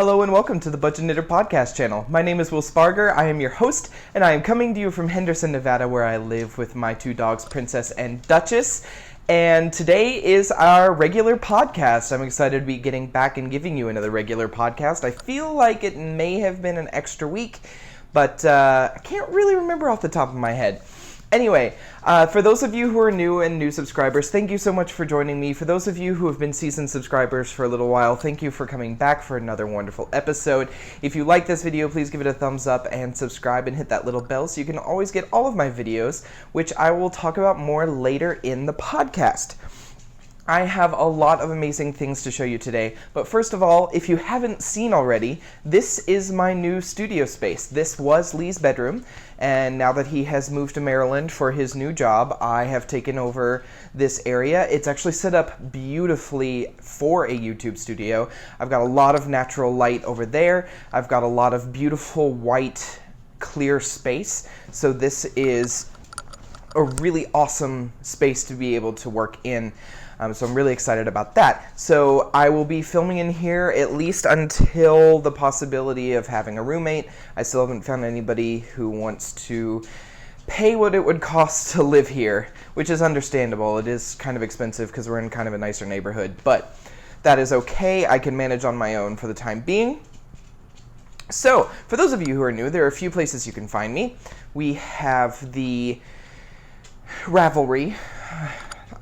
Hello and welcome to the Budget Knitter podcast channel. My name is WSpargurKnits. I am your host, and I am coming to you from Henderson, Nevada, where I live with my two dogs, Princess and Duchess. And today is our regular podcast. I'm excited to be getting back and giving you another regular podcast. I feel like it may have been an extra week, but I can't really remember off the top of my head. Anyway, for those of you who are new and new subscribers, thank you so much for joining me. For those of you who have been seasoned subscribers for a little while, thank you for coming back for another wonderful episode. If you like this video, please give it a thumbs up and subscribe and hit that little bell so you can always get all of my videos, which I will talk about more later in the podcast. I have a lot of amazing things to show you today, but first of all, if you haven't seen already, this is my new studio space. This was Lee's bedroom, and now that he has moved to Maryland for his new job, I have taken over this area. It's actually set up beautifully for a YouTube studio. I've got a lot of natural light over there. I've got a lot of beautiful white, clear space, so this is a really awesome space to be able to work in. So I'm really excited about that. So I will be filming in here at least until the possibility of having a roommate. I still haven't found anybody who wants to pay what it would cost to live here, which is understandable. It is kind of expensive because we're in kind of a nicer neighborhood, but that is okay. I can manage on my own for the time being. So for those of you who are new, there are a few places you can find me. We have the Ravelry.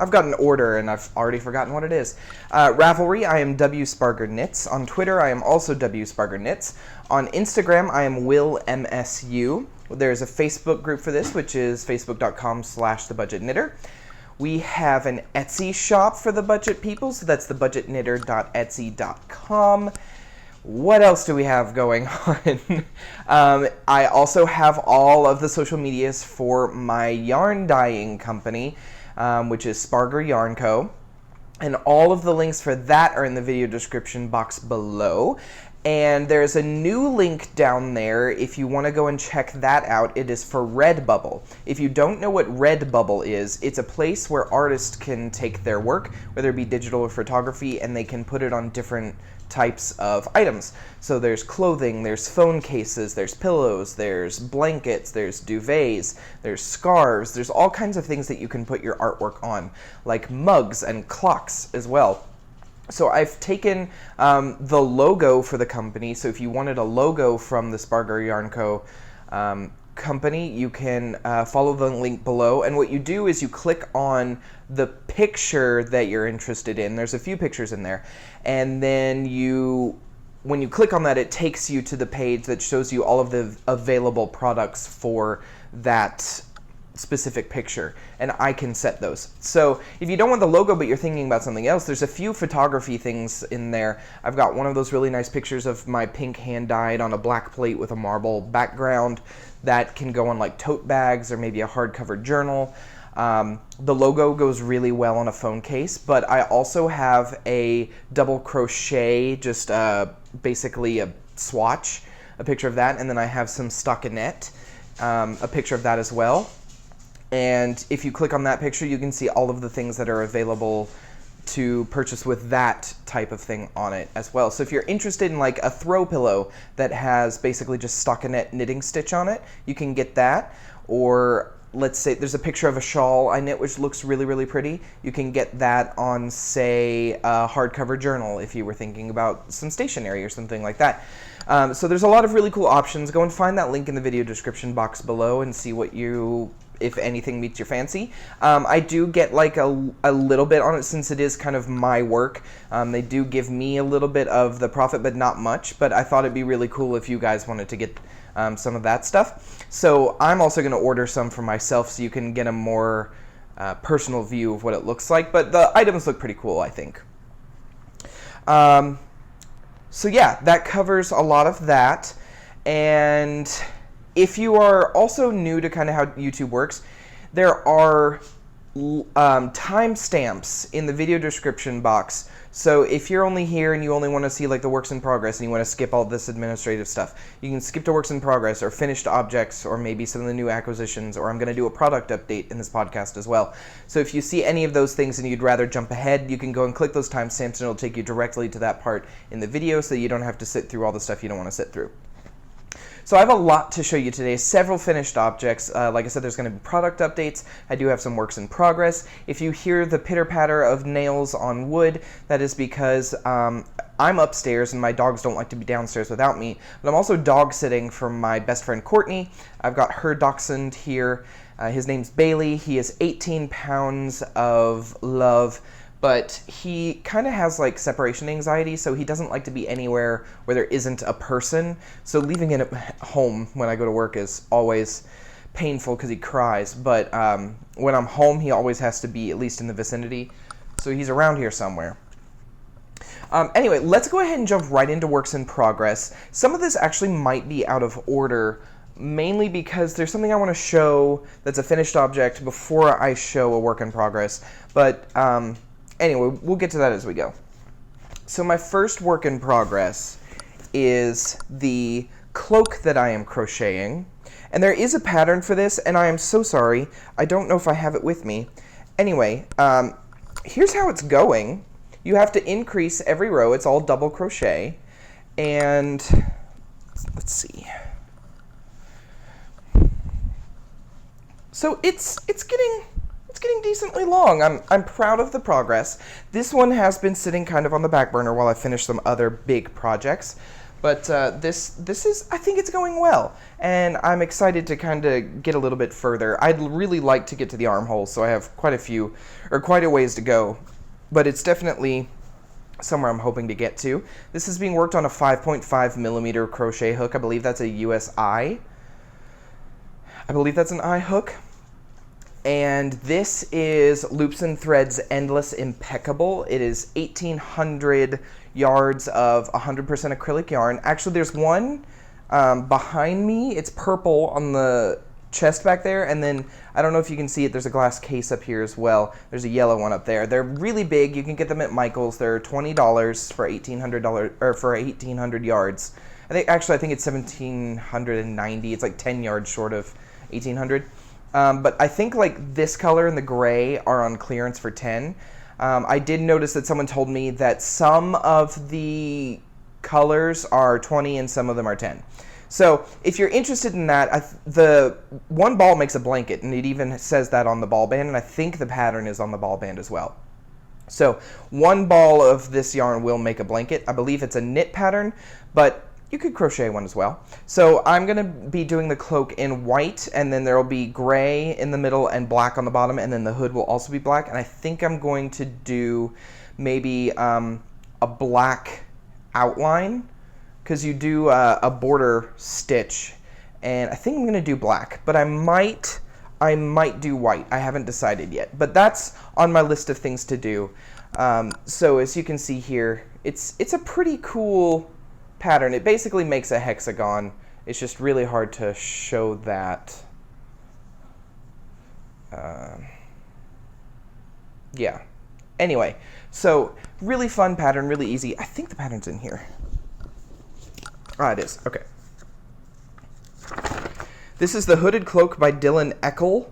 I've got an order and I've already forgotten what it is. Ravelry, I am WSpargurKnits. On Twitter, I am also WSpargurKnits. On Instagram, I am WillMSU. There's a Facebook group for this, which is facebook.com/thebudgetknitter. We have an Etsy shop for the budget people, so that's thebudgetknitter.etsy.com. What else do we have going on? I also have all of the social medias for my yarn dyeing company, which is Spargur Yarn Co. And all of the links for that are in the video description box below. And there's a new link down there if you want to go and check that out. It is for Redbubble. If you don't know what Redbubble is, it's a place where artists can take their work, whether it be digital or photography, and they can put it on different types of items. So there's clothing, there's phone cases, there's pillows, there's blankets, there's duvets, there's scarves, there's all kinds of things that you can put your artwork on, like mugs and clocks as well. So I've taken the logo for the company, so if you wanted a logo from the Spargur Yarn Co. company, you can follow the link below, and what you do is you click on the picture that you're interested in. There's a few pictures in there, and then when you click on that, it takes you to the page that shows you all of the available products for that specific picture, and I can set those. So if you don't want the logo but you're thinking about something else, there's a few photography things in there. I've got one of those really nice pictures of my pink hand dyed on a black plate with a marble background that can go on like tote bags or maybe a hardcover journal. The logo goes really well on a phone case, but I also have a double crochet, just basically a swatch, a picture of that, and then I have some stockinette, a picture of that as well. And if you click on that picture, you can see all of the things that are available to purchase with that type of thing on it as well. So if you're interested in like a throw pillow that has basically just stockinette knitting stitch on it, you can get that. Or let's say there's a picture of a shawl I knit which looks really, really pretty. You can get that on, say, a hardcover journal if you were thinking about some stationery or something like that. So there's a lot of really cool options. Go and find that link in the video description box below and see what if anything meets your fancy. I do get like a little bit on it since it is kind of my work. They do give me a little bit of the profit, but not much. But I thought it'd be really cool if you guys wanted to get some of that stuff. So I'm also going to order some for myself so you can get a more personal view of what it looks like. But the items look pretty cool, I think. So yeah, that covers a lot of that. And if you are also new to kind of how YouTube works, there are timestamps in the video description box. So if you're only here and you only want to see like the works in progress and you want to skip all this administrative stuff, you can skip to works in progress or finished objects or maybe some of the new acquisitions, or I'm going to do a product update in this podcast as well. So if you see any of those things and you'd rather jump ahead, you can go and click those timestamps and it'll take you directly to that part in the video so you don't have to sit through all the stuff you don't want to sit through. So I have a lot to show you today, several finished objects. Like I said, there's going to be product updates. I do have some works in progress. If you hear the pitter-patter of nails on wood, that is because I'm upstairs and my dogs don't like to be downstairs without me. But I'm also dog-sitting for my best friend Courtney. I've got her dachshund here. His name's Bailey. He is 18 pounds of love. But he kind of has like separation anxiety, so he doesn't like to be anywhere where there isn't a person. So leaving him at home when I go to work is always painful because he cries. But when I'm home, he always has to be at least in the vicinity. So he's around here somewhere. Anyway, let's go ahead and jump right into works in progress. Some of this actually might be out of order, mainly because there's something I want to show that's a finished object before I show a work in progress. But anyway, we'll get to that as we go. So my first work in progress is the cloak that I am crocheting. And there is a pattern for this, and I am so sorry. I don't know if I have it with me. Anyway, here's how it's going. You have to increase every row. It's all double crochet. And let's see. So it's getting decently long. I'm proud of the progress. This one has been sitting kind of on the back burner while I finish some other big projects. But this is, I think it's going well. And I'm excited to kind of get a little bit further. I'd really like to get to the armholes, so I have quite a ways to go. But it's definitely somewhere I'm hoping to get to. This is being worked on a 5.5 millimeter crochet hook. I believe that's a USI. I believe that's an I hook. And this is Loops and Threads Endless Impeccable. It is 1,800 yards of 100% acrylic yarn. Actually, there's one behind me. It's purple on the chest back there, and then I don't know if you can see it. There's a glass case up here as well. There's a yellow one up there. They're really big. You can get them at Michael's. They're $20 for $1,800 or for 1,800 yards. I think it's 1,790. It's like 10 yards short of 1,800. But I think like this color and the gray are on clearance for 10. I did notice that someone told me that some of the colors are 20 and some of them are 10. So if you're interested in that, the one ball makes a blanket, and it even says that on the ball band, and I think the pattern is on the ball band as well. So one ball of this yarn will make a blanket. I believe it's a knit pattern, but you could crochet one as well. So I'm going to be doing the cloak in white, and then there will be gray in the middle and black on the bottom, and then the hood will also be black. And I think I'm going to do maybe a black outline, because you do a border stitch, and I think I'm going to do black, but I might do white. I haven't decided yet, but that's on my list of things to do. So as you can see here, it's a pretty cool pattern. It basically makes a hexagon. It's just really hard to show that. Yeah. Anyway, so really fun pattern, really easy. I think the pattern's in here. Ah, it is. Okay. This is the Hooded Cloak by Dylan Eckel.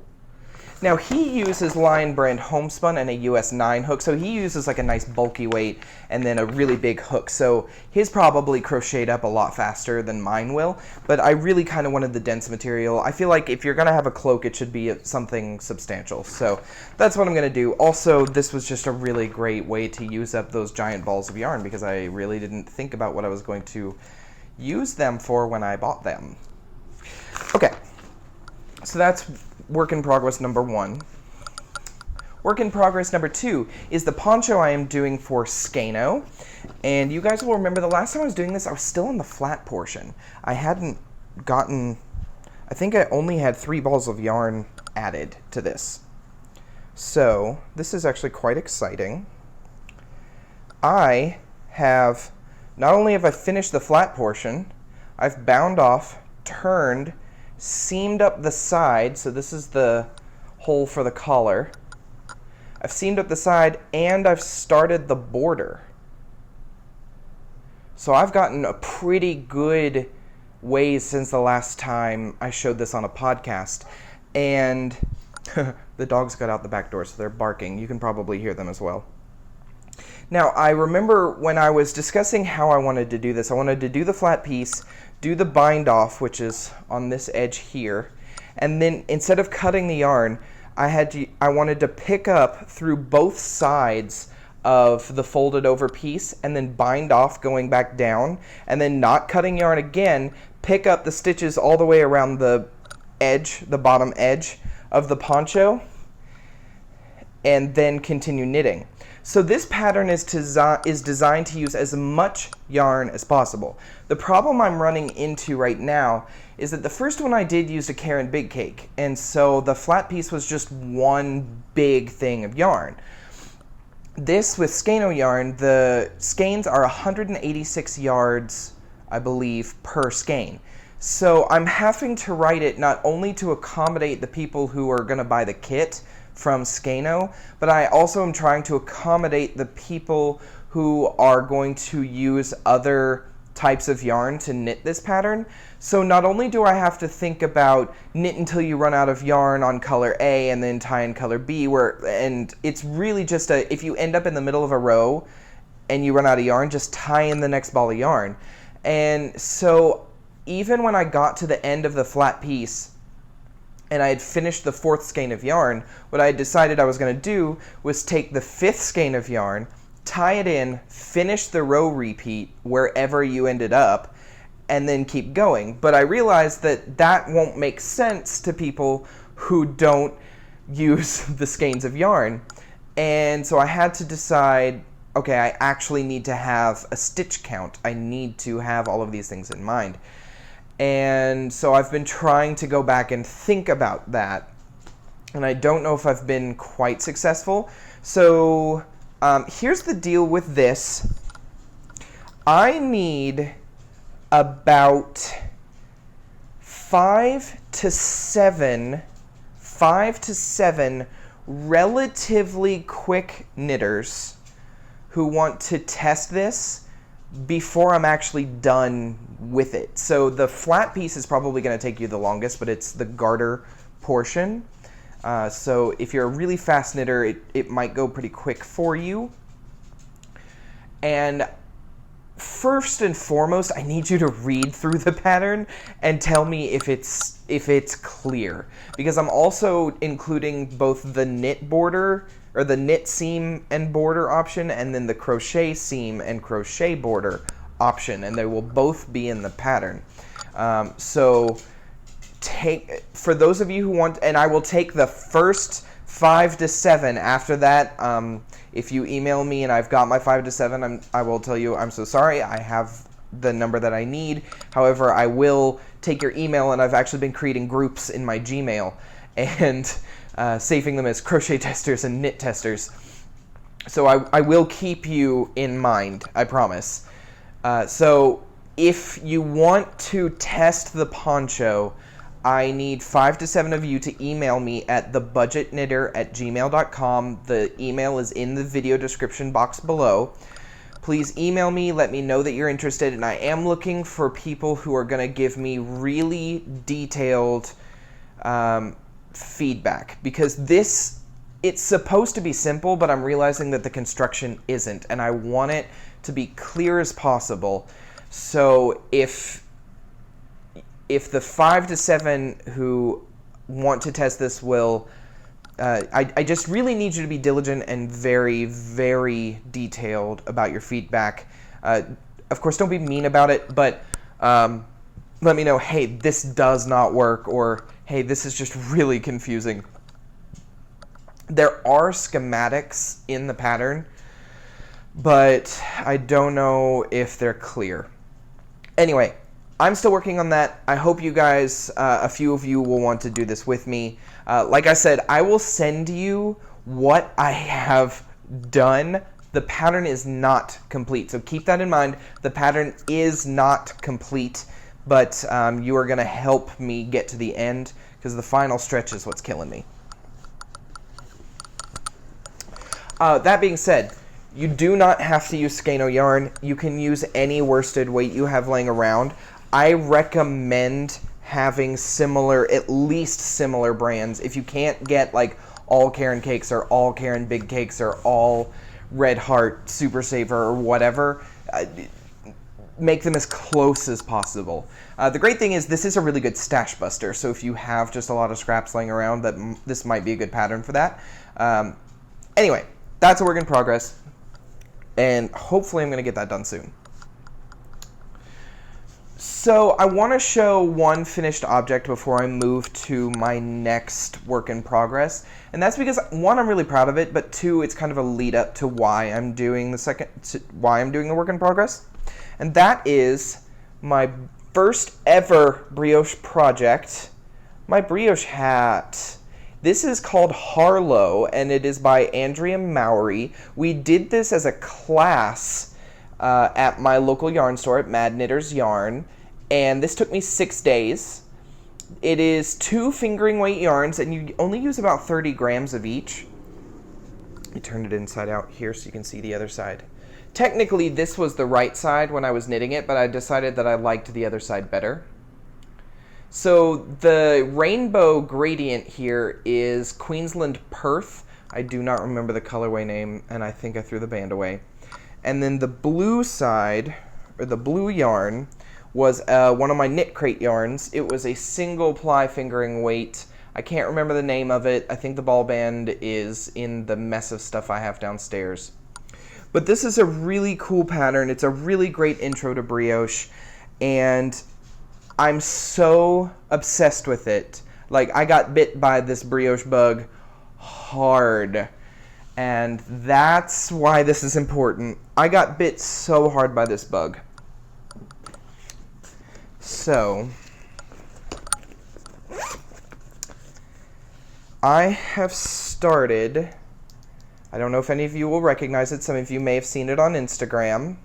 Now, he uses Lion Brand Homespun and a US 9 hook, so he uses like a nice bulky weight and then a really big hook. So his probably crocheted up a lot faster than mine will, but I really kind of wanted the dense material. I feel like if you're going to have a cloak, it should be something substantial. So that's what I'm going to do. Also, this was just a really great way to use up those giant balls of yarn because I really didn't think about what I was going to use them for when I bought them. Okay, so that's work in progress number 1. Work in progress number 2 is the poncho I am doing for Skano. And you guys will remember the last time I was doing this, I was still in the flat portion. I hadn't gotten, I think I only had 3 balls of yarn added to this. So this is actually quite exciting. I have, not only have I finished the flat portion, I've bound off, turned, seamed up the side, so this is the hole for the collar, I've seamed up the side, and I've started the border. So I've gotten a pretty good ways since the last time I showed this on a podcast. And the dogs got out the back door, so they're barking. You can probably hear them as well. Now, I remember when I was discussing how I wanted to do this, I wanted to do the flat piece, do the bind off, which is on this edge here, and then instead of cutting the yarn, I wanted to pick up through both sides of the folded over piece and then bind off going back down, and then not cutting yarn again, pick up the stitches all the way around the edge, the bottom edge of the poncho, and then continue knitting. So this pattern is designed to use as much yarn as possible. The problem I'm running into right now is that the first one I did used a Caron Big Cake, and so the flat piece was just one big thing of yarn. This with Skeino yarn, the skeins are 186 yards, I believe, per skein. So I'm having to write it not only to accommodate the people who are going to buy the kit from Skeino, but I also am trying to accommodate the people who are going to use other types of yarn to knit this pattern. So not only do I have to think about knit until you run out of yarn on color A and then tie in color B, and it's really just if you end up in the middle of a row and you run out of yarn, just tie in the next ball of yarn. And so even when I got to the end of the flat piece and I had finished the 4th skein of yarn, what I had decided I was going to do was take the 5th skein of yarn, tie it in, finish the row repeat wherever you ended up, and then keep going. But I realized that that won't make sense to people who don't use the skeins of yarn. And so I had to decide, okay, I actually need to have a stitch count. I need to have all of these things in mind. And so I've been trying to go back and think about that, and I don't know if I've been quite successful. So here's the deal with this. I need about 5 to 7 relatively quick knitters who want to test this before I'm actually done with it. So the flat piece is probably going to take you the longest, but it's the garter portion. So if you're a really fast knitter, it might go pretty quick for you. And first and foremost, I need you to read through the pattern and tell me if it's clear, because I'm also including both the knit border, or the knit seam and border option, and then the crochet seam and crochet border option, and they will both be in the pattern. So for those of you who want, and I will take the first 5 to 7. After that, if you email me and I've got my 5 to 7, I will tell you I'm so sorry, I have the number that I need. However, I will take your email, and I've actually been creating groups in my Gmail and saving them as crochet testers and knit testers. So I will keep you in mind, I promise. So if you want to test the poncho, I need 5 to 7 of you to email me at thebudgetknitter@gmail.com. The email is in the video description box below. Please email me, let me know that you're interested, and I am looking for people who are going to give me really detailed feedback, because it's supposed to be simple, but I'm realizing that the construction isn't, and I want it to be clear as possible. So if the 5 to 7 who want to test this will, I just really need you to be diligent and very, very detailed about your feedback. Of course, don't be mean about it, but let me know, hey, this does not work, or hey, this is just really confusing. There are schematics in the pattern, but I don't know if they're clear. Anyway, I'm still working on that. I hope you guys, a few of you, will want to do this with me. Like I said, I will send you what I have done. The pattern is not complete, so keep that in mind. The pattern is not complete, but you are going to help me get to the end, because the final stretch is what's killing me. That being said, you do not have to use Skeino yarn. You can use any worsted weight you have laying around. I recommend having similar, at least similar brands. If you can't get like all Caron cakes or all Caron big cakes or all Red Heart Super Saver or whatever, make them as close as possible. The great thing is this is a really good stash buster, so if you have just a lot of scraps laying around, this might be a good pattern for that. Anyway, that's a work in progress, and hopefully I'm going to get that done soon. So I want to show one finished object before I move to my next work in progress, and that's because, one, I'm really proud of it, but two, it's kind of a lead up to why I'm doing the work in progress, and that is my first ever brioche project, my brioche hat. This is called Harlow, and it is by Andrea Mowry. We did this as a class at my local yarn store at Mad Knitter's Yarn, and this took me 6 days. It is 2 fingering weight yarns, and you only use about 30 grams of each. Let me turn it inside out here so you can see the other side. Technically, this was the right side when I was knitting it, but I decided that I liked the other side better. So the rainbow gradient here is Queensland Perth. I do not remember the colorway name, and I think I threw the band away. And then the blue side, or the blue yarn, was one of my Knit Crate yarns. It was a single ply fingering weight. I can't remember the name of it. I think the ball band is in the mess of stuff I have downstairs. But this is a really cool pattern. It's a really great intro to brioche, and I'm so obsessed with it. Like, I got bit by this brioche bug hard, and that's why this is important. I got bit so hard by this bug. So, I have started, I don't know if any of you will recognize it, some of you may have seen it on Instagram.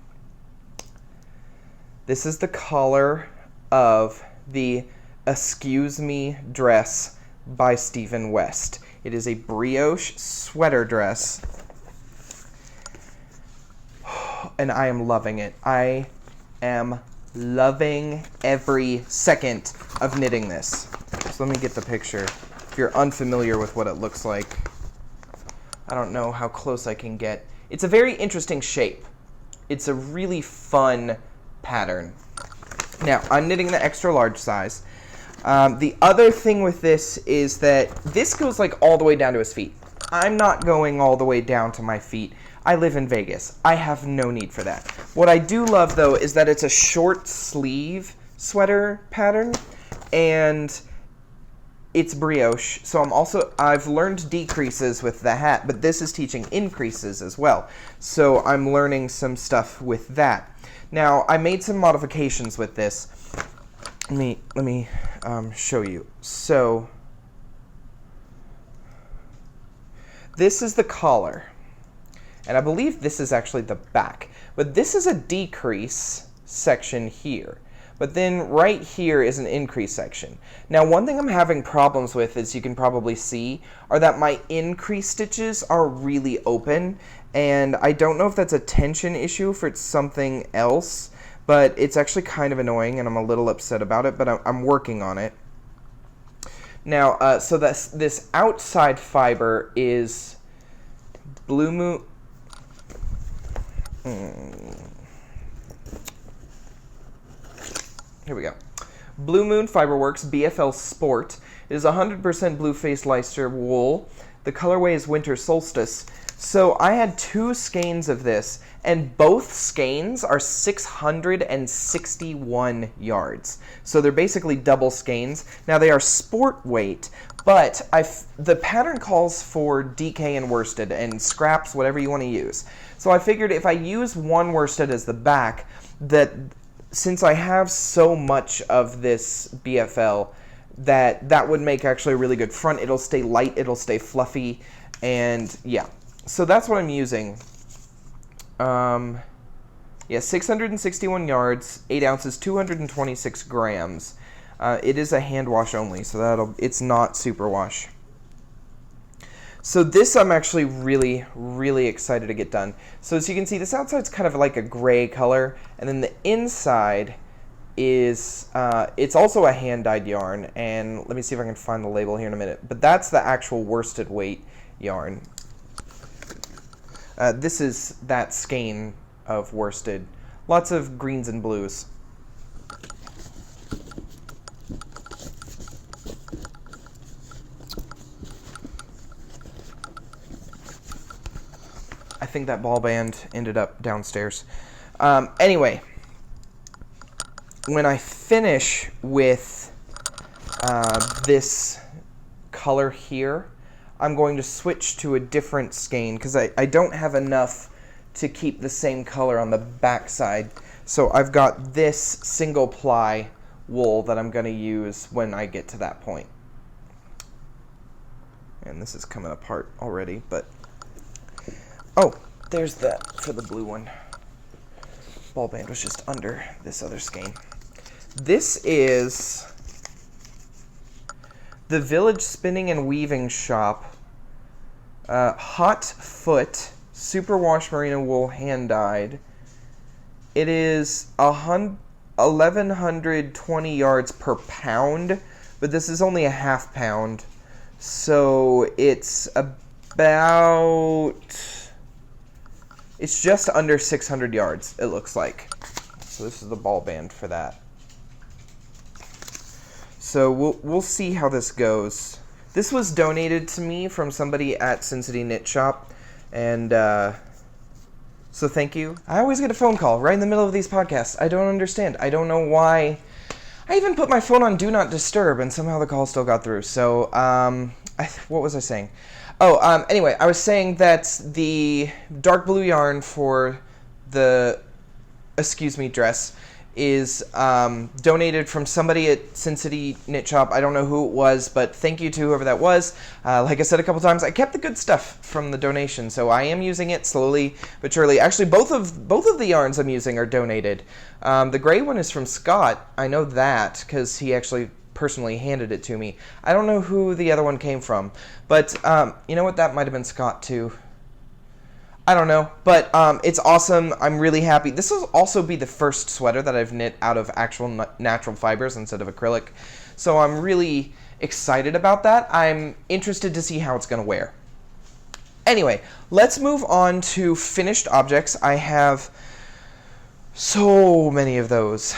This is the collar of the Excuse Me dress by Stephen West. It is a brioche sweater dress, and I am loving it. I am loving every second of knitting this. So let me get the picture. If you're unfamiliar with what it looks like, I don't know how close I can get. It's a very interesting shape. It's a really fun pattern. Now, I'm knitting the extra large size. The other thing with this is that this goes like all the way down to his feet. I'm not going all the way down to my feet. I live in Vegas. I have no need for that. What I do love, though, is that it's a short sleeve sweater pattern, and it's brioche. So I've learned decreases with the hat, but this is teaching increases as well. So I'm learning some stuff with that. Now, I made some modifications with this. Let me show you. So, this is the collar, and I believe this is actually the back. But this is a decrease section here. But then right here is an increase section. Now, one thing I'm having problems with, as you can probably see, are that my increase stitches are really open, and I don't know if that's a tension issue, if it's something else, but it's actually kind of annoying, and I'm a little upset about it, but I'm working on it. Now, so this outside fiber is Blue Moon. Here we go. Blue Moon Fiberworks BFL Sport. It is 100% blue-faced Leicester wool. The colorway is Winter Solstice. So I had 2 skeins of this, and both skeins are 661 yards. So they're basically double skeins. Now they are sport weight, but the pattern calls for DK and worsted and scraps, whatever you want to use. So I figured if I use one worsted as the back, that since I have so much of this BFL, that would make actually a really good front. It'll stay light, it'll stay fluffy, and yeah. So that's what I'm using. Yeah, 661 yards, 8 ounces, 226 grams. It is a hand wash only, so it's not super wash. So this I'm actually really, really excited to get done. So as you can see, this outside's kind of like a gray color, and then the inside is, it's also a hand-dyed yarn, and let me see if I can find the label here in a minute, but that's the actual worsted weight yarn. This is that skein of worsted. Lots of greens and blues. I think that ball band ended up downstairs. Anyway, when I finish with this color here, I'm going to switch to a different skein because I don't have enough to keep the same color on the back side. So I've got this single ply wool that I'm going to use when I get to that point. And this is coming apart already, but oh, there's that for the blue one. Ball band was just under this other skein. This is the Village Spinning and Weaving Shop Hot Foot Superwash Merino Wool Hand Dyed. It is 1,120 yards per pound, but this is only a half pound, so it's just under 600 yards, it looks like. So this is the ball band for that. So we'll see how this goes. This was donated to me from somebody at Sin City Knit Shop, and so thank you. I always get a phone call right in the middle of these podcasts. I don't understand. I don't know why. I even put my phone on Do Not Disturb, and somehow the call still got through. So, what was I saying? Oh, anyway, I was saying that the dark blue yarn for the dress is donated from somebody at Sin City Knit Shop. I don't know who it was, but thank you to whoever that was. Like I said a couple times, I kept the good stuff from the donation, so I am using it slowly but surely. Actually, both of the yarns I'm using are donated. The gray one is from Scott. I know that because he actually personally handed it to me. I don't know who the other one came from, but you know what? That might have been Scott too. I don't know, but it's awesome. I'm really happy. This will also be the first sweater that I've knit out of actual natural fibers instead of acrylic, so I'm really excited about that. I'm interested to see how it's going to wear. Anyway, let's move on to finished objects. I have so many of those.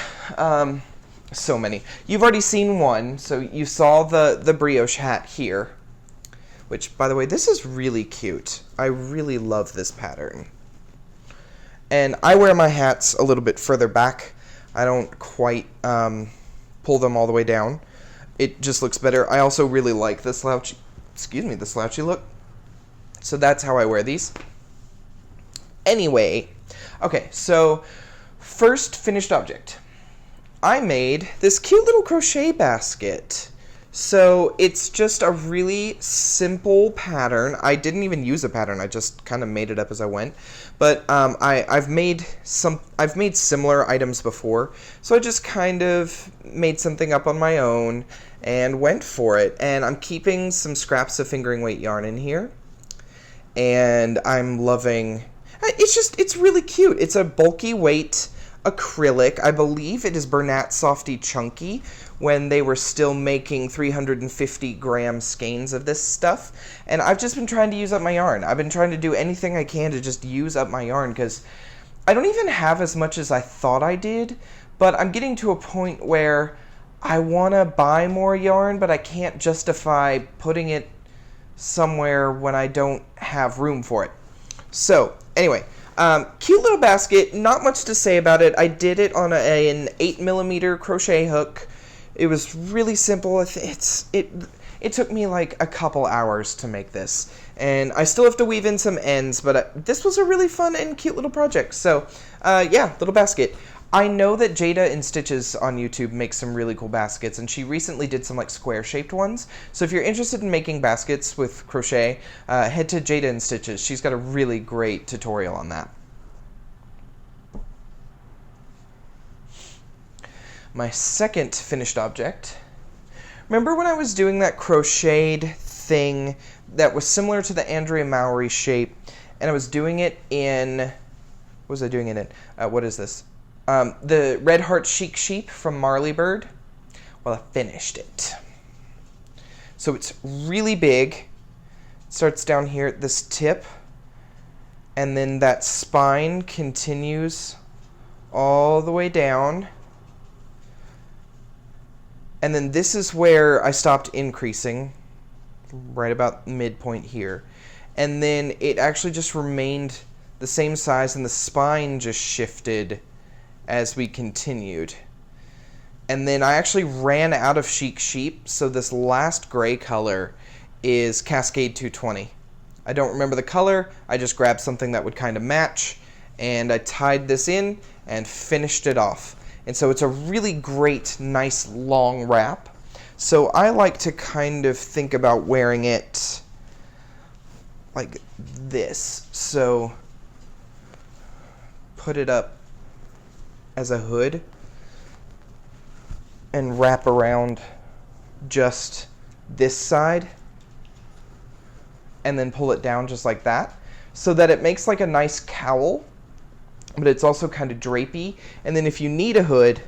So many. You've already seen one, so you saw the brioche hat here. Which, by the way, this is really cute. I really love this pattern. And I wear my hats a little bit further back. I don't quite pull them all the way down. It just looks better. I also really like the slouchy look. So that's how I wear these. Anyway, okay, so first finished object. I made this cute little crochet basket. So it's just a really simple pattern. I didn't even use a pattern. I just kind of made it up as I went. But I've made similar items before. So I just kind of made something up on my own and went for it. And I'm keeping some scraps of fingering weight yarn in here. And I'm loving, it's really cute. It's a bulky weight acrylic. I believe it is Bernat Softy Chunky, when they were still making 350-gram skeins of this stuff. And I've just been trying to use up my yarn. I've been trying to do anything I can to just use up my yarn, because I don't even have as much as I thought I did, but I'm getting to a point where I want to buy more yarn, but I can't justify putting it somewhere when I don't have room for it. So, anyway, cute little basket, not much to say about it. I did it on an 8mm crochet hook. It was really simple. It took me like a couple hours to make this, and I still have to weave in some ends, but this was a really fun and cute little project. So, yeah, little basket. I know that Jada in Stitches on YouTube makes some really cool baskets, and she recently did some like square-shaped ones. So if you're interested in making baskets with crochet, head to Jada in Stitches. She's got a really great tutorial on that. My second finished object. Remember when I was doing that crocheted thing that was similar to the Andrea Mowry shape, and I was doing it in, what was I doing it in? What is this? The Red Heart Chic Sheep from Marley Bird. Well, I finished it. So it's really big. It starts down here at this tip, and then that spine continues all the way down. And then this is where I stopped increasing, right about midpoint here. And then it actually just remained the same size, and the spine just shifted as we continued. And then I actually ran out of Chic Sheep, so this last gray color is Cascade 220. I don't remember the color, I just grabbed something that would kind of match, and I tied this in and finished it off. And so it's a really great, nice, long wrap. So I like to kind of think about wearing it like this. So put it up as a hood and wrap around just this side and then pull it down just like that, so that it makes like a nice cowl, but it's also kind of drapey. And then if you need a hood,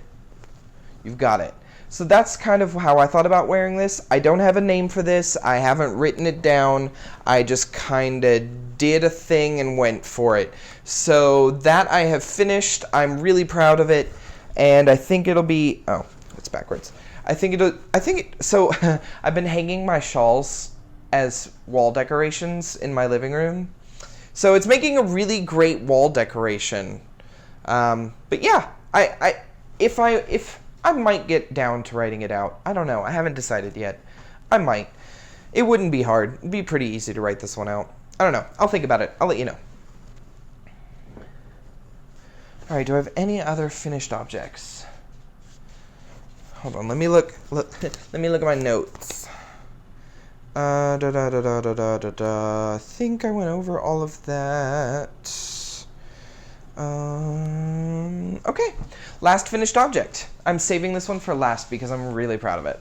you've got it. So that's kind of how I thought about wearing this. I don't have a name for this. I haven't written it down. I just kind of did a thing and went for it. So that I have finished. I'm really proud of it, and I think it'll be, oh, it's backwards. So I've been hanging my shawls as wall decorations in my living room. So it's making a really great wall decoration. But yeah, if I might get down to writing it out. I don't know. I haven't decided yet. I might. It wouldn't be hard. It'd be pretty easy to write this one out. I don't know. I'll think about it. I'll let you know. All right, do I have any other finished objects? Hold on. Let me look let me look at my notes. I think I went over all of that. Okay, last finished object. I'm saving this one for last because I'm really proud of it.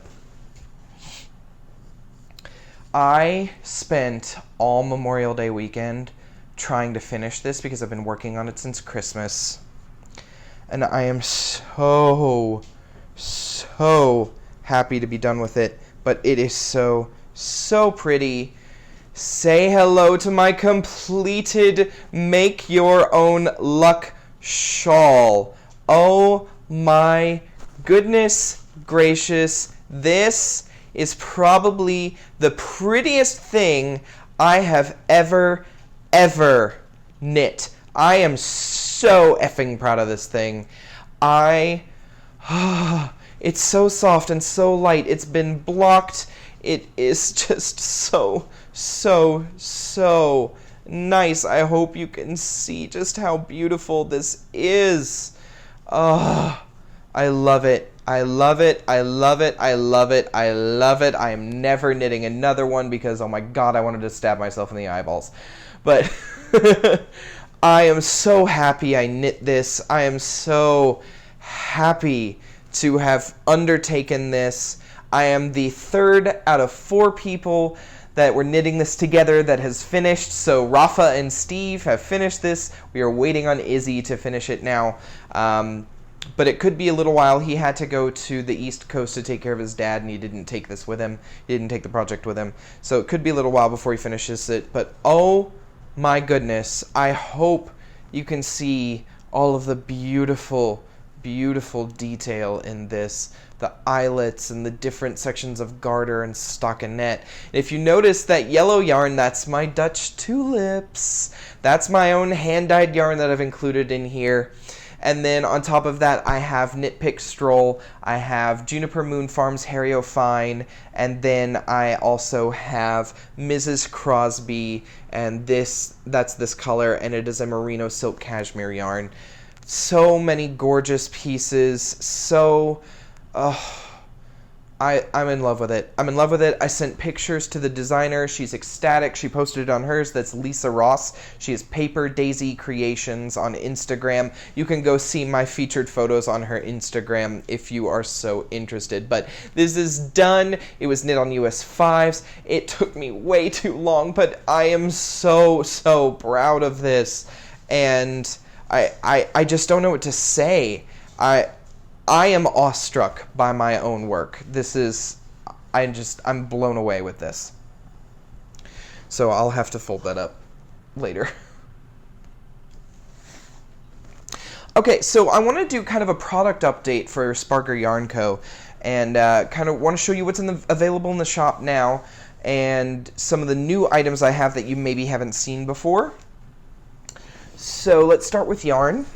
I spent all Memorial Day weekend trying to finish this because I've been working on it since Christmas. And I am so happy to be done with it. But it is so pretty. Say hello to my completed Make Your Own Luck shawl. Oh my goodness gracious. This is probably the prettiest thing I have ever knit. I am so effing proud of this thing. It's so soft and so light. It's been blocked. It is just so nice. I hope you can see just how beautiful this is. Oh, I love it. I love it. I love it. I love it. I love it. I am never knitting another one because, oh my god, I wanted to stab myself in the eyeballs. But I am so happy I knit this. I am so happy to have undertaken this. I am the 3rd out of 4 people that were knitting this together that has finished. So Rafa and Steve have finished this. We are waiting on Izzy to finish it now. But it could be a little while. He had to go to the East Coast to take care of his dad, and he didn't take this with him. He didn't take the project with him. So it could be a little while before he finishes it. But oh my goodness, I hope you can see all of the beautiful detail in this. The eyelets and the different sections of garter and stockinette. If you notice that yellow yarn, that's my Dutch tulips. That's my own hand-dyed yarn that I've included in here. And then on top of that, I have Knit Pick Stroll, I have Juniper Moon Farms Harry O'Fine, and then I also have Mrs. Crosby, and that's this color, and it is a merino silk cashmere yarn. So many gorgeous pieces, so I'm in love with it. I'm in love with it. I sent pictures to the designer. She's ecstatic. She posted it on hers. That's Lisa Ross. She has Paper Daisy Creations on Instagram. You can go see my featured photos on her Instagram if you are so interested. But this is done. It was knit on US 5s. It took me way too long, but I am so, so proud of this. And I just don't know what to say. I am awestruck by my own work. I'm blown away with this. So I'll have to fold that up later. Okay, so I want to do kind of a product update for Spargur Yarn Co. And kind of want to show you what's available in the shop now and some of the new items I have that you maybe haven't seen before. So let's start with yarn.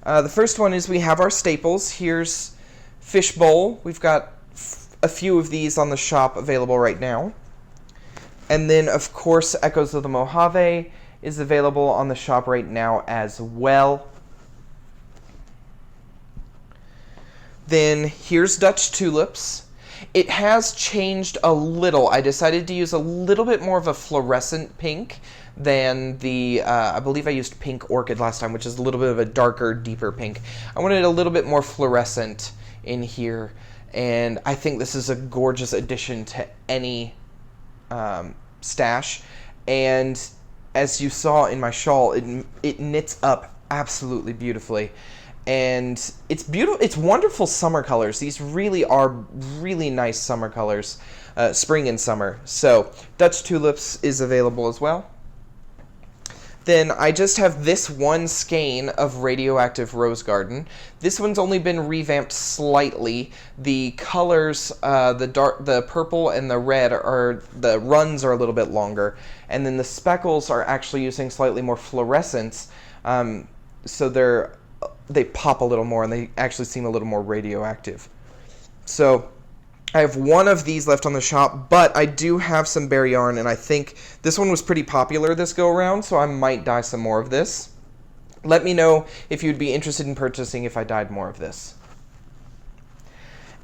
The first one is we have our staples. Here's Fishbowl. We've got a few of these on the shop available right now. And then, of course, Echoes of the Mojave is available on the shop right now as well. Then here's Dutch Tulips. It has changed a little. I decided to use a little bit more of a fluorescent pink than the, I believe I used Pink Orchid last time, which is a little bit of a darker, deeper pink. I wanted a little bit more fluorescent in here, and I think this is a gorgeous addition to any stash. And as you saw in my shawl, it knits up absolutely beautifully. And it's beautiful. It's wonderful summer colors. These really are really nice summer colors, spring and summer. So Dutch Tulips is available as well. Then I just have this one skein of Radioactive Rose Garden. This one's only been revamped slightly. The colors, the purple and the red, the runs are a little bit longer, and then the speckles are actually using slightly more fluorescence, so they pop a little more and they actually seem a little more radioactive. So I have one of these left on the shop, but I do have some bare yarn, and I think this one was pretty popular this go-around, so I might dye some more of this. Let me know if you'd be interested in purchasing if I dyed more of this.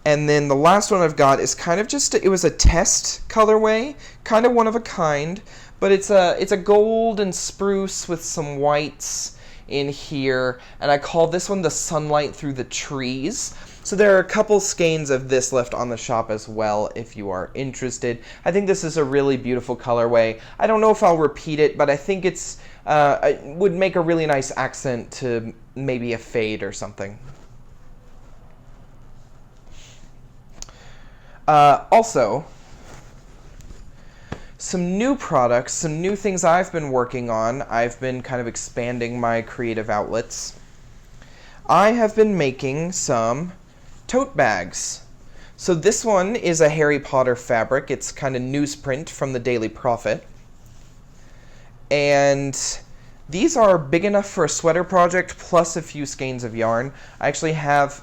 And then the last one I've got is kind of just, it was a test colorway, kind of one of a kind, but it's a gold and spruce with some whites in here, and I call this one the Sunlight Through the Trees. So there are a couple skeins of this left on the shop as well if you are interested. I think this is a really beautiful colorway. I don't know if I'll repeat it, but I think it would make a really nice accent to maybe a fade or something. Also, some new products, some new things I've been working on. I've been kind of expanding my creative outlets. I have been making some tote bags. So this one is a Harry Potter fabric. It's kind of newsprint from the Daily Prophet. And these are big enough for a sweater project plus a few skeins of yarn. I actually have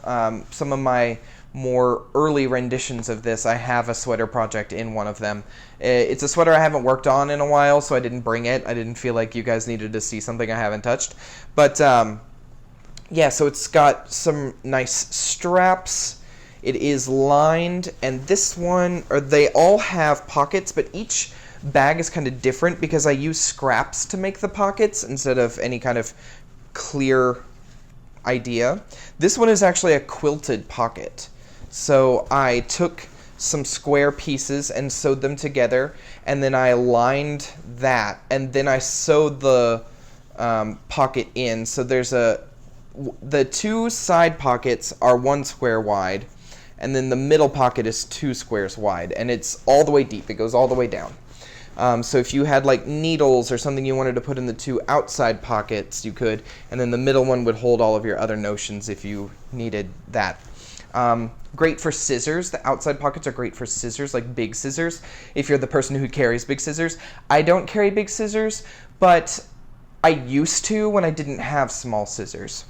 some of my more early renditions of this. I have a sweater project in one of them. It's a sweater I haven't worked on in a while, so I didn't bring it. I didn't feel like you guys needed to see something I haven't touched. But yeah, so it's got some nice straps. It is lined, and this one, or they all have pockets, but each bag is kind of different because I use scraps to make the pockets instead of any kind of clear idea. This one is actually a quilted pocket. So I took some square pieces and sewed them together, and then I lined that, and then I sewed the pocket in. So there's the two side pockets are 1 square wide, and then the middle pocket is 2 squares wide, and it's all the way deep. It goes all the way down. So if you had like needles or something you wanted to put in the 2 outside pockets, you could, and then the middle one would hold all of your other notions if you needed that. Great for scissors. The outside pockets are great for scissors, like big scissors, if you're the person who carries big scissors. I don't carry big scissors, but I used to when I didn't have small scissors.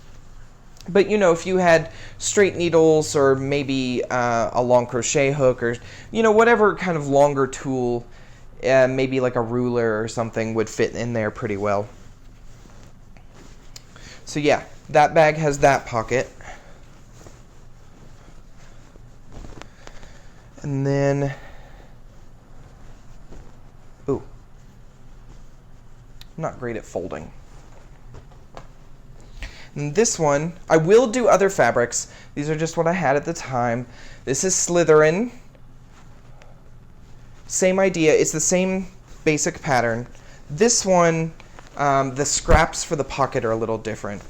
But, you know, if you had straight needles or maybe a long crochet hook or, you know, whatever kind of longer tool, maybe like a ruler or something would fit in there pretty well. So, yeah, that bag has that pocket. And then, ooh, I'm not great at folding. And this one, I will do other fabrics. These are just what I had at the time. This is Slytherin. Same idea. It's the same basic pattern. This one, the scraps for the pocket are a little different.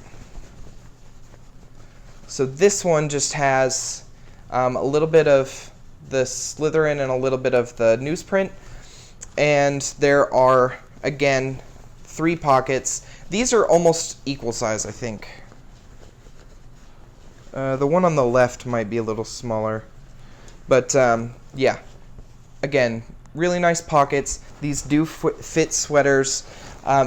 So this one just has a little bit of the Slytherin and a little bit of the newsprint. And there are, again, 3 pockets. These are almost equal size, I think. The one on the left might be a little smaller. But, yeah. Again, really nice pockets. These do fit sweaters.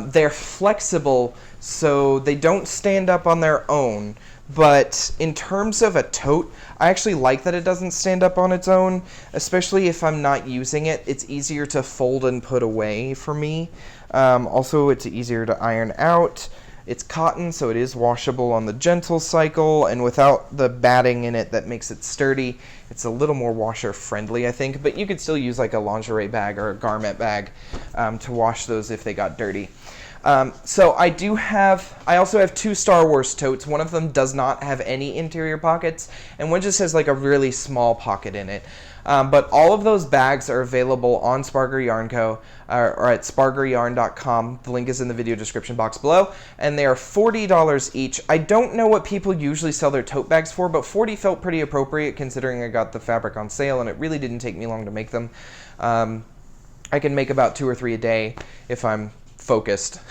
They're flexible, so they don't stand up on their own. But in terms of a tote, I actually like that it doesn't stand up on its own, especially if I'm not using it. It's easier to fold and put away for me. Also, it's easier to iron out. It's cotton, so it is washable on the gentle cycle, and without the batting in it that makes it sturdy, it's a little more washer friendly, I think. But you could still use like a lingerie bag or a garment bag to wash those if they got dirty. So I also have 2 Star Wars totes. One of them does not have any interior pockets, and one just has like a really small pocket in it. But all of those bags are available on Spargur Yarn Co. Or at SpargurYarn.com. The link is in the video description box below, and they are $40 each. I don't know what people usually sell their tote bags for, but $40 felt pretty appropriate considering I got the fabric on sale, and it really didn't take me long to make them. I can make about 2 or 3 a day if I'm focused.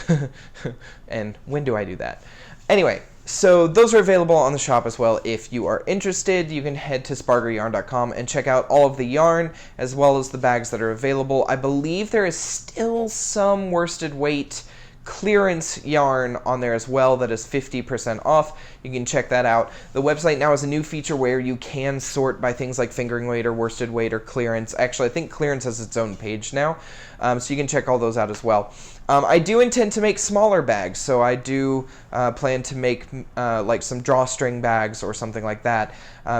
And when do I do that? Anyway, so those are available on the shop as well. If you are interested, you can head to SpargurYarn.com and check out all of the yarn as well as the bags that are available. I believe there is still some worsted weight clearance yarn on there as well that is 50% off. You can check that out. The website now has a new feature where you can sort by things like fingering weight or worsted weight or clearance. Actually, I think clearance has its own page now, so you can check all those out as well. I do intend to make smaller bags, so I do plan to make like some drawstring bags or something like that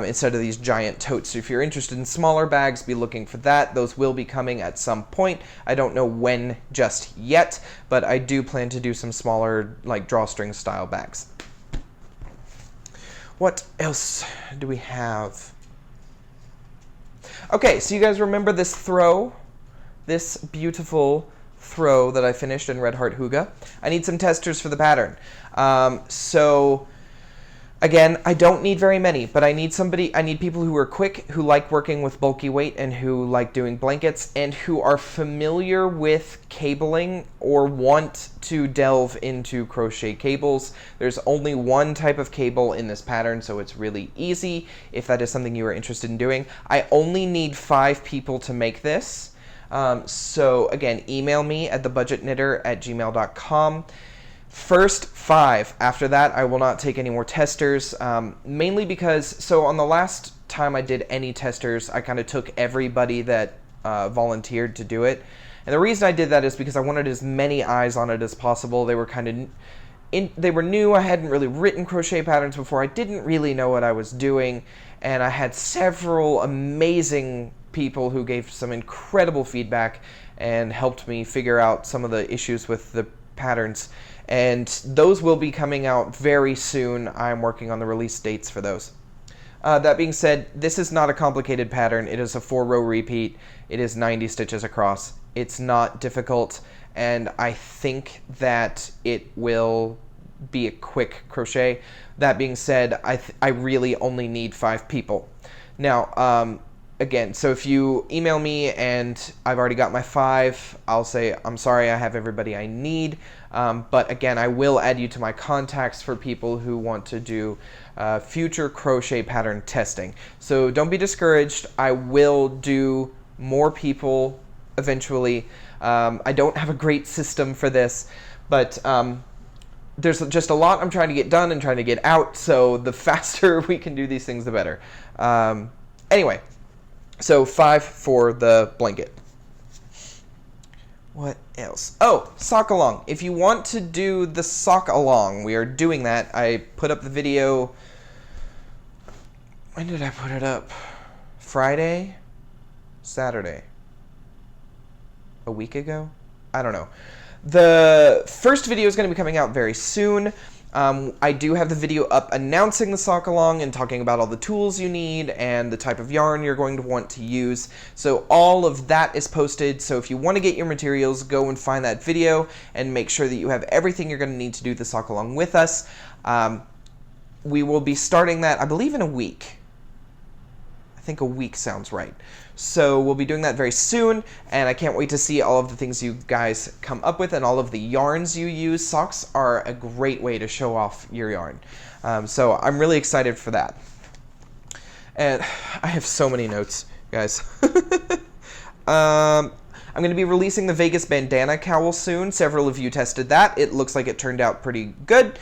instead of these giant totes. So if you're interested in smaller bags, be looking for that. Those will be coming at some point. I don't know when just yet, but I do plan to do some smaller like drawstring style bags. What else do we have? Okay, so you guys remember this throw? This beautiful throw that I finished in Red Heart Hygge. I need some testers for the pattern. So again, I don't need very many, but I need people who are quick, who like working with bulky weight, and who like doing blankets, and who are familiar with cabling or want to delve into crochet cables. There's only one type of cable in this pattern, so it's really easy if that is something you are interested in doing. I only need 5 people to make this. So again, email me at thebudgetknitter@gmail.com. First 5. After that, I will not take any more testers, mainly because, so on the last time I did any testers, I kind of took everybody that volunteered to do it. And the reason I did that is because I wanted as many eyes on it as possible. They were they were new. I hadn't really written crochet patterns before. I didn't really know what I was doing, and I had several amazing people who gave some incredible feedback and helped me figure out some of the issues with the patterns. And those will be coming out very soon. I'm working on the release dates for those. That being said, this is not a complicated pattern. It is a 4-row repeat. It is 90 stitches across. It's not difficult, and I think that it will be a quick crochet. That being said, I really only need 5 people. Now, again, so if you email me and I've already got my 5, I'll say, I'm sorry, I have everybody I need. But again, I will add you to my contacts for people who want to do future crochet pattern testing. So don't be discouraged. I will do more people eventually. I don't have a great system for this, but there's just a lot I'm trying to get done and trying to get out, so the faster we can do these things, the better. Anyway. So 5 for the blanket. What else? Oh, sock along. If you want to do the sock along, we are doing that. I put up the video. When did I put it up? Friday? Saturday. A week ago? I don't know. The first video is going to be coming out very soon. I do have the video up announcing the sock along and talking about all the tools you need and the type of yarn you're going to want to use. So all of that is posted. So if you want to get your materials, go and find that video and make sure that you have everything you're going to need to do the sock along with us. We will be starting that, I believe, in a week. I think a week sounds right. So we'll be doing that very soon, and I can't wait to see all of the things you guys come up with and all of the yarns you use. Socks are a great way to show off your yarn. So I'm really excited for that. And I have so many notes, guys. I'm going to be releasing the Vegas bandana cowl soon. Several of you tested that. It looks like it turned out pretty good.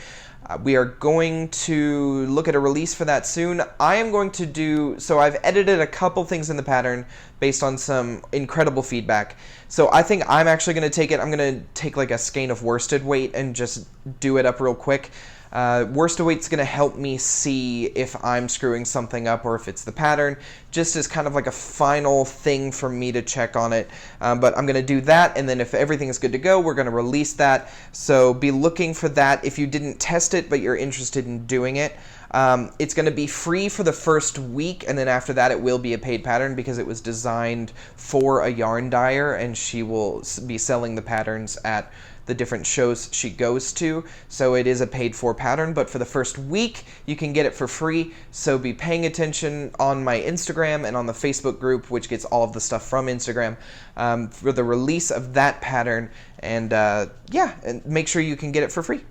We are going to look at a release for that soon. I am going to do, so I've edited a couple things in the pattern based on some incredible feedback. So I think I'm actually going to take it, I'm going to take like a skein of worsted weight and just do it up real quick. Worsted weight's going to help me see if I'm screwing something up or if it's the pattern, just as kind of like a final thing for me to check on it. But I'm going to do that, and then if everything is good to go, we're going to release that. So be looking for that. If you didn't test it but you're interested in doing it, it's going to be free for the first week, and then after that it will be a paid pattern because it was designed for a yarn dyer, and she will be selling the patterns at the different shows she goes to. So it is a paid for pattern, but for the first week you can get it for free. So be paying attention on my Instagram and on the Facebook group, which gets all of the stuff from Instagram, for the release of that pattern. And yeah, and make sure you can get it for free.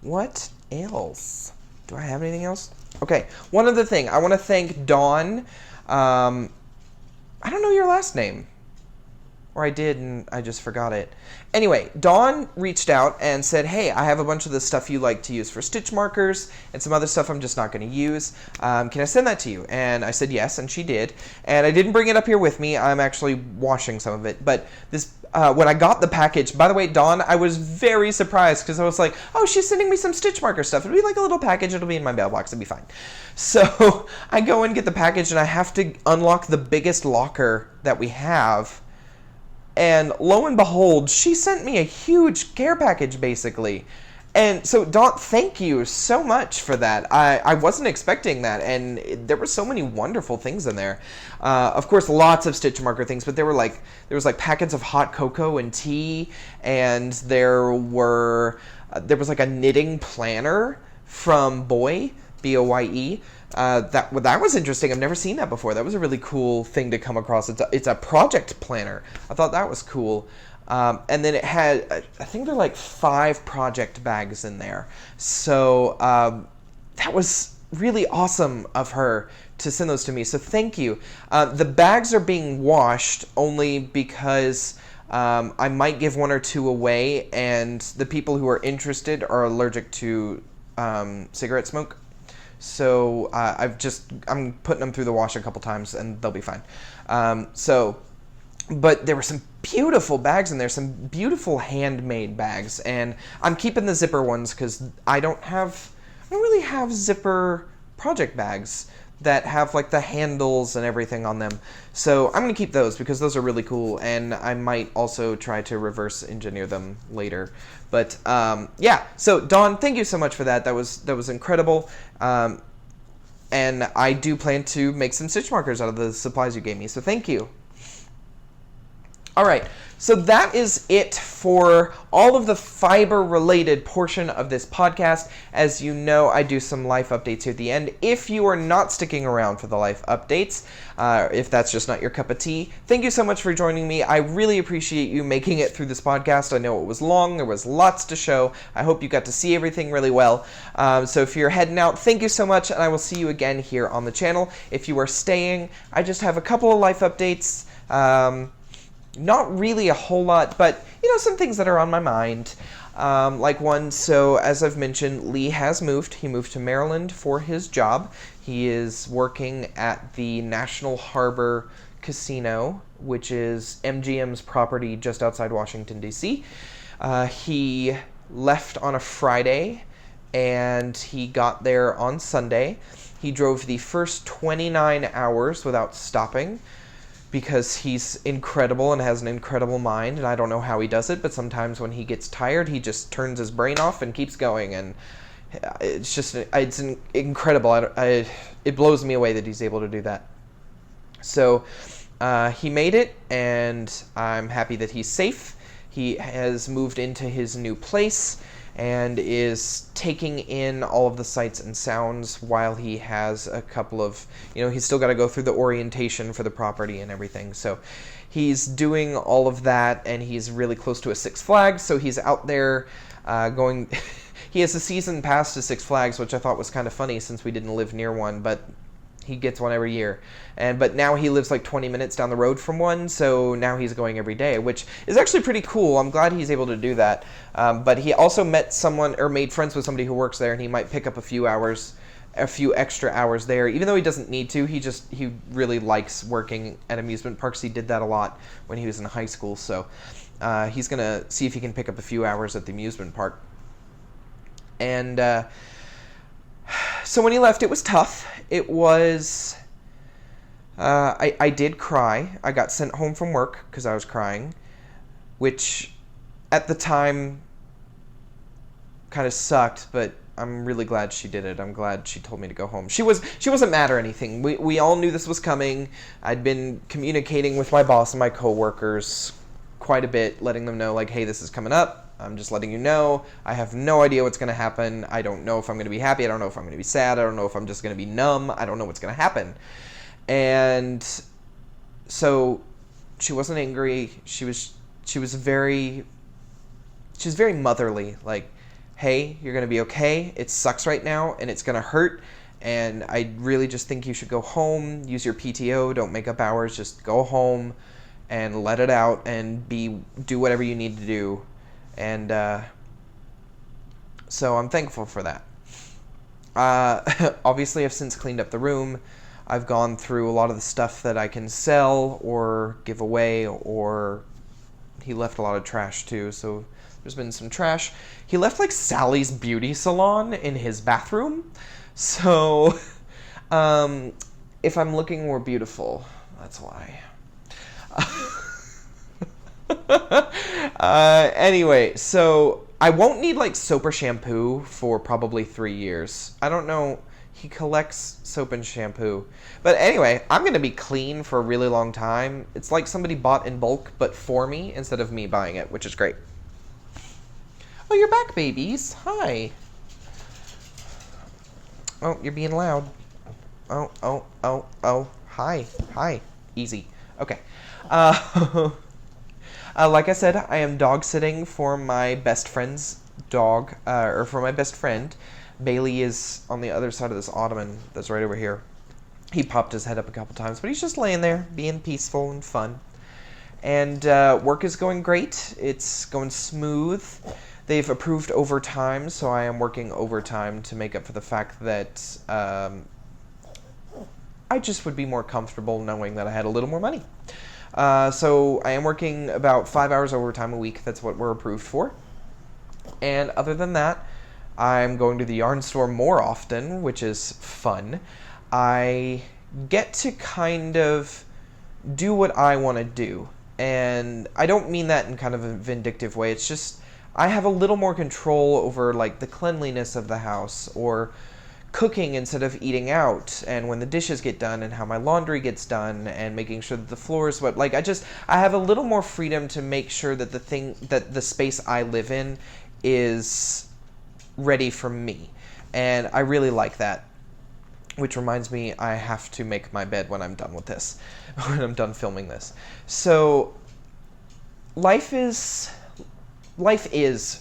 What else? Do I have anything else? Okay, one other thing. I want to thank Dawn. I don't know your last name. Or I did, and I just forgot it. Anyway, Dawn reached out and said, hey, I have a bunch of the stuff you like to use for stitch markers and some other stuff I'm just not going to use. Can I send that to you? And I said yes, and she did. And I didn't bring it up here with me. I'm actually washing some of it. But this, when I got the package, by the way, Dawn, I was very surprised because I was like, oh, she's sending me some stitch marker stuff. It'll be like a little package. It'll be in my mailbox. It'll be fine. So I go and get the package, and I have to unlock the biggest locker that we have. And lo and behold, she sent me a huge care package, basically. And so, Dawn, thank you so much for that. I wasn't expecting that, and there were so many wonderful things in there. Of course, lots of stitch marker things, but there was like packets of hot cocoa and tea, and there was like a knitting planner from Boye, B-O-Y-E. That was interesting. I've never seen that before. That was a really cool thing to come across. It's a project planner. I thought that was cool. And then it had, I think there are like 5 project bags in there. So that was really awesome of her to send those to me. So thank you. The bags are being washed only because I might give 1 or 2 away, and the people who are interested are allergic to cigarette smoke. So I'm putting them through the wash a couple times, and they'll be fine. But there were some beautiful bags in there, some beautiful handmade bags, and I'm keeping the zipper ones because I don't really have zipper project bags that have like the handles and everything on them. So I'm going to keep those because those are really cool, and I might also try to reverse engineer them later. But yeah, so Dawn, thank you so much for that. That was incredible. And I do plan to make some stitch markers out of the supplies you gave me, so thank you. All right, so that is it for all of the fiber-related portion of this podcast. As you know, I do some life updates here at the end. If you are not sticking around for the life updates, if that's just not your cup of tea, thank you so much for joining me. I really appreciate you making it through this podcast. I know it was long. There was lots to show. I hope you got to see everything really well. So if you're heading out, thank you so much, and I will see you again here on the channel. If you are staying, I just have a couple of life updates. Not really a whole lot, but, you know, some things that are on my mind. Like one, so as I've mentioned, Lee has moved. He moved to Maryland for his job. He is working at the National Harbor Casino, which is MGM's property just outside Washington, D.C. He left on a Friday, and he got there on Sunday. He drove the first 29 hours without stopping because he's incredible and has an incredible mind, and I don't know how he does it, but sometimes when he gets tired, he just turns his brain off and keeps going, and it's incredible. It blows me away that he's able to do that. So he made it, and I'm happy that he's safe. He has moved into his new place and is taking in all of the sights and sounds while he has a couple of, he's still got to go through the orientation for the property and everything. So he's doing all of that, and he's really close to a Six Flags, so he's out there going. He has a season pass to Six Flags, which I thought was kind of funny since we didn't live near one, but he gets one every year. But now he lives like 20 minutes down the road from one, so now he's going every day, which is actually pretty cool. I'm glad he's able to do that. But he also met someone, or made friends with somebody who works there, and he might pick up a few extra hours there, even though he doesn't need to. He really likes working at amusement parks. He did that a lot when he was in high school, so he's going to see if he can pick up a few hours at the amusement park. And so when he left, it was tough. It was, I did cry. I got sent home from work because I was crying, which at the time kind of sucked, but I'm really glad she did it. I'm glad she told me to go home. She wasn't mad or anything. We all knew this was coming. I'd been communicating with my boss and my coworkers quite a bit, letting them know, like, hey, this is coming up. I'm just letting you know. I have no idea what's going to happen. I don't know if I'm going to be happy. I don't know if I'm going to be sad. I don't know if I'm just going to be numb. I don't know what's going to happen. And so she wasn't angry. She was very motherly. Like, hey, you're going to be okay. It sucks right now, and it's going to hurt. And I really just think you should go home, use your PTO, don't make up hours. Just go home and let it out and do whatever you need to do. And so I'm thankful for that. Obviously, I've since cleaned up the room. I've gone through a lot of the stuff that I can sell or give away, or he left a lot of trash too, so there's been some trash. He left like Sally's beauty salon in his bathroom, so if I'm looking more beautiful, that's why. Anyway, so I won't need like soap or shampoo for probably 3 years. I don't know. He collects soap and shampoo. But anyway, I'm going to be clean for a really long time. It's like somebody bought in bulk, but for me instead of me buying it, which is great. Oh, you're back, babies. Hi. Oh, you're being loud. Oh. Hi. Easy. Okay. Like I said, I am dog sitting for my best friend's dog, or for my best friend. Bailey is on the other side of this ottoman that's right over here. He popped his head up a couple times, but he's just laying there, being peaceful and fun. And work is going great. It's going smooth. They've approved overtime, so I am working overtime to make up for the fact that I just would be more comfortable knowing that I had a little more money. So I am working about 5 hours overtime a week. That's what we're approved for. And other than that, I'm going to the yarn store more often, which is fun. I get to kind of do what I want to do. And I don't mean that in kind of a vindictive way. It's just I have a little more control over like the cleanliness of the house, or cooking instead of eating out, and when the dishes get done, and how my laundry gets done, and making sure that the floor is wet. Like I have a little more freedom to make sure that the space I live in is ready for me, and I really like that. Which reminds me, I have to make my bed when I'm done with this, when I'm done filming this. So life is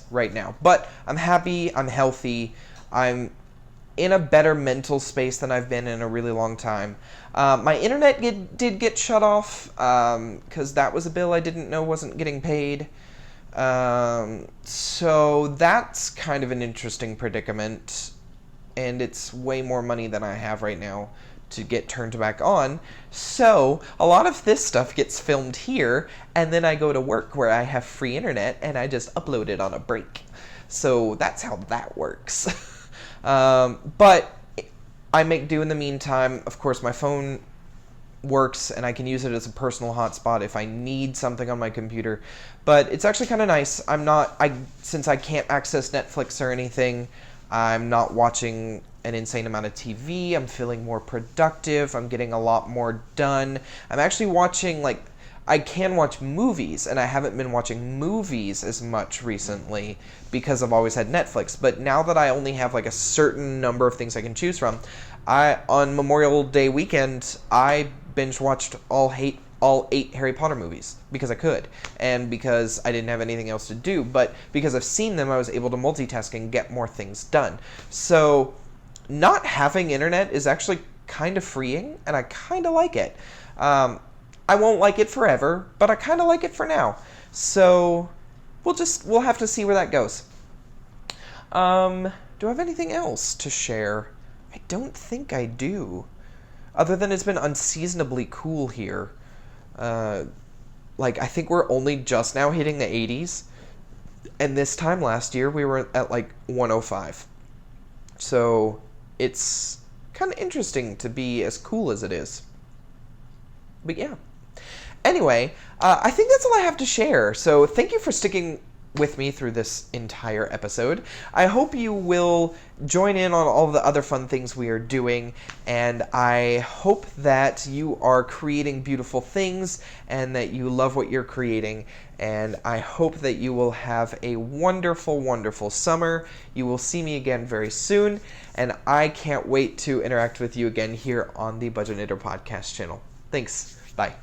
right now, but I'm happy, I'm healthy, I'm in a better mental space than I've been in a really long time. My internet did get shut off, because that was a bill I didn't know wasn't getting paid. So that's kind of an interesting predicament, and it's way more money than I have right now to get turned back on. So a lot of this stuff gets filmed here, and then I go to work where I have free internet, and I just upload it on a break. So that's how that works. But I make do in the meantime. Of course, my phone works and I can use it as a personal hotspot if I need something on my computer. But it's actually kind of nice. Since I can't access Netflix or anything, I'm not watching an insane amount of TV. I'm feeling more productive. I'm getting a lot more done. I'm actually watching, I can watch movies, and I haven't been watching movies as much recently because I've always had Netflix. But now that I only have a certain number of things I can choose from, on Memorial Day weekend, I binge watched all 8 Harry Potter movies because I could, and because I didn't have anything else to do. But because I've seen them, I was able to multitask and get more things done. So not having internet is actually kind of freeing, and I kind of like it. I won't like it forever, but I kind of like it for now. So we'll have to see where that goes. Do I have anything else to share? I don't think I do. Other than it's been unseasonably cool here. I think we're only just now hitting the 80s. And this time last year, we were at 105. So it's kind of interesting to be as cool as it is. But yeah. Anyway, I think that's all I have to share. So thank you for sticking with me through this entire episode. I hope you will join in on all of the other fun things we are doing, and I hope that you are creating beautiful things and that you love what you're creating, and I hope that you will have a wonderful, wonderful summer. You will see me again very soon, and I can't wait to interact with you again here on the Budget Knitter podcast channel. Thanks. Bye.